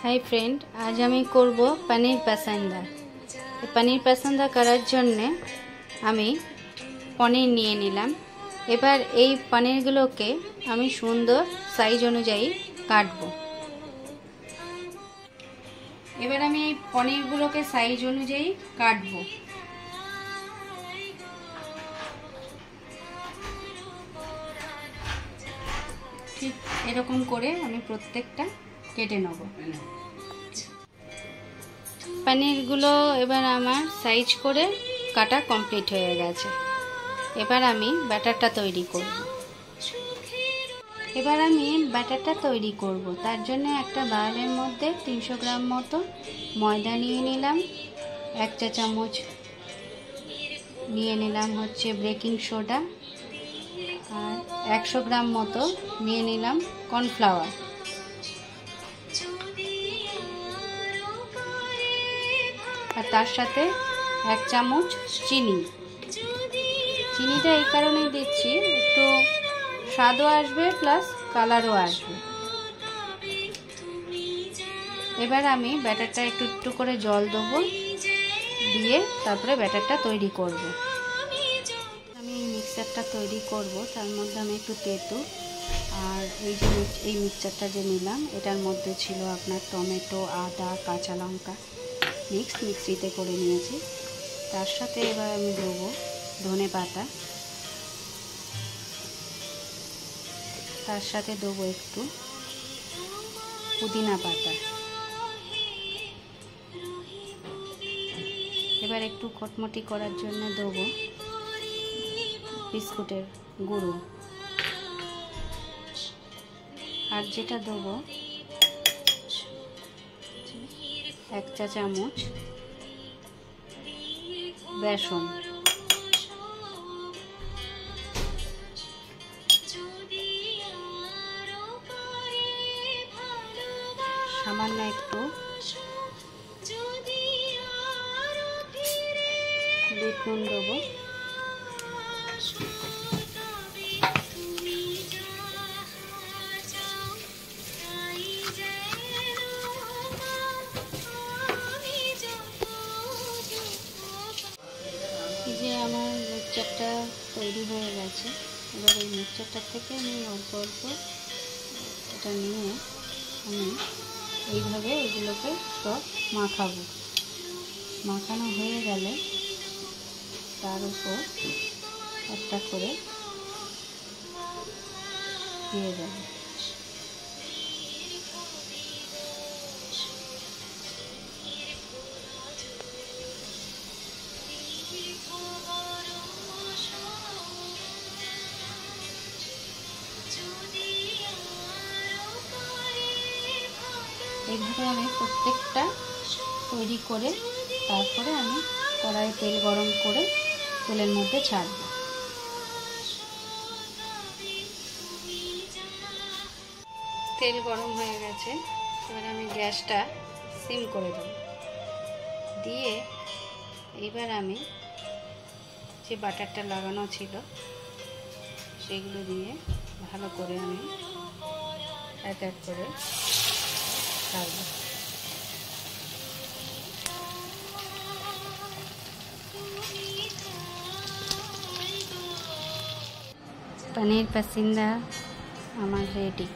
Hi friend, आज আমি করব পনির পাসান্দা। পনির পাসান্দা করার জন্য আমি পনির নিয়ে নিলাম। এবার এই পনিরগুলোকে আমি সুন্দর সাইজ অনুযায়ী কাটবো। এবার আমি এই পনিরগুলোকে সাইজ অনুযায়ী কাটবো। ঠিক এরকম করে আমি প্রত্যেকটা কেটে নেব। পনিরগুলো এবার আমার সাইজ করে কাটা কমপ্লিট হয়ে গেছে। এবার আমি ব্যাটারটা তৈরি করব। তার জন্য একটা বাউলের মধ্যে 300 গ্রাম মতো ময়দা নিয়ে নিলাম, 1 চা চামচ নিয়ে নিলাম হচ্ছে বেকিং সোডা, আর 100 গ্রাম মতো নিয়ে নিলাম কর্নফ্লাওয়ার। আর তার সাথে 1 চামচ চিনিটা এই কারণেই দিচ্ছি, একটু স্বাদও আসবে প্লাস কালারও আসবে। এবার আমি ব্যাটারটা একটু করে জল দেবো, দিয়ে তারপরে ব্যাটারটা তৈরি করব। আমি মিক্সচারটা তৈরি করব, তার মধ্যে আমি একটু তেঁতুল আর এই মিক্সচারটা যে নিলাম এটার মধ্যে ছিল আপনার টমেটো, আদা, কাঁচা লঙ্কা মিক্সিতে করে নিয়েছি। তার সাথে এবার আমি দেবো ধনে পাতা, তার সাথে দেবো একটু পুদিনা পাতা। এবার একটু খটমটি করার জন্য দেবো বিস্কুটের গুঁড়ো, আর যেটা দেবো 1 চা চামচ বেসন। সামান্য একটু বিট নুন দেবো। এই যে আমার মিক্সচারটা তৈরি হয়ে গেছে। এবার এই মিক্সচারটা থেকে আমি অল্প অল্প এটা নিয়ে আমি এইভাবে এগুলোকে সব মাখাবো। মাখানো হয়ে গেলে তার উপর একটা করে দিয়ে দেব। এইভাবে আমি প্রত্যেকটা তৈরি করে তারপরে আমি কড়াইয়ে তেল গরম করে তেলের মধ্যে ছাড়ব। তেল গরম হয়ে গেছে, এবার আমি গ্যাসটা সিম করে দেব। দিয়ে এবার আমি যে বাটারটা লাগানো ছিল সেগুলো দিয়ে ভালো করে আমি এক এক করে ছাড়ব। पनीर पसंदा हमार रेडी।